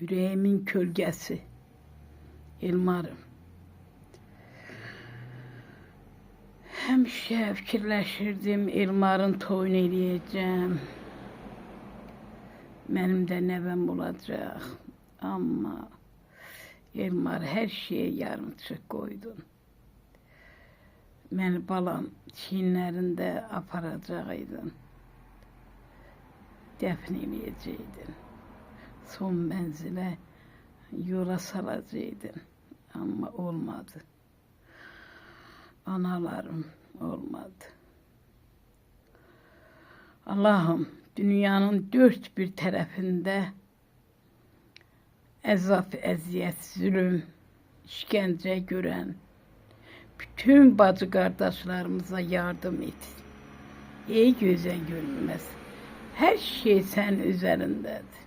Yüreğimin kölgesi. Elmarım. Həmişə fikirləşirdim, Elmarın toyunu eləyəcəm. Mənim də nəvəm olacaq. Amma Elmar hər şeyə yarımçıq qoydun. Məni balam çiyinlərində aparacaqydın. Dəfn eləyəcəydin. Son mənzilə yola salacaqydın. Amma olmadı. Analarım olmadı. Allah'ım, dünyanın dört bir tərəfində əzab, əziyyət, zülüm, işgəncə görən bütün bacı qardaşlarımıza yardım et. Ey gözən görünməz, hər şey sənin üzərindədir.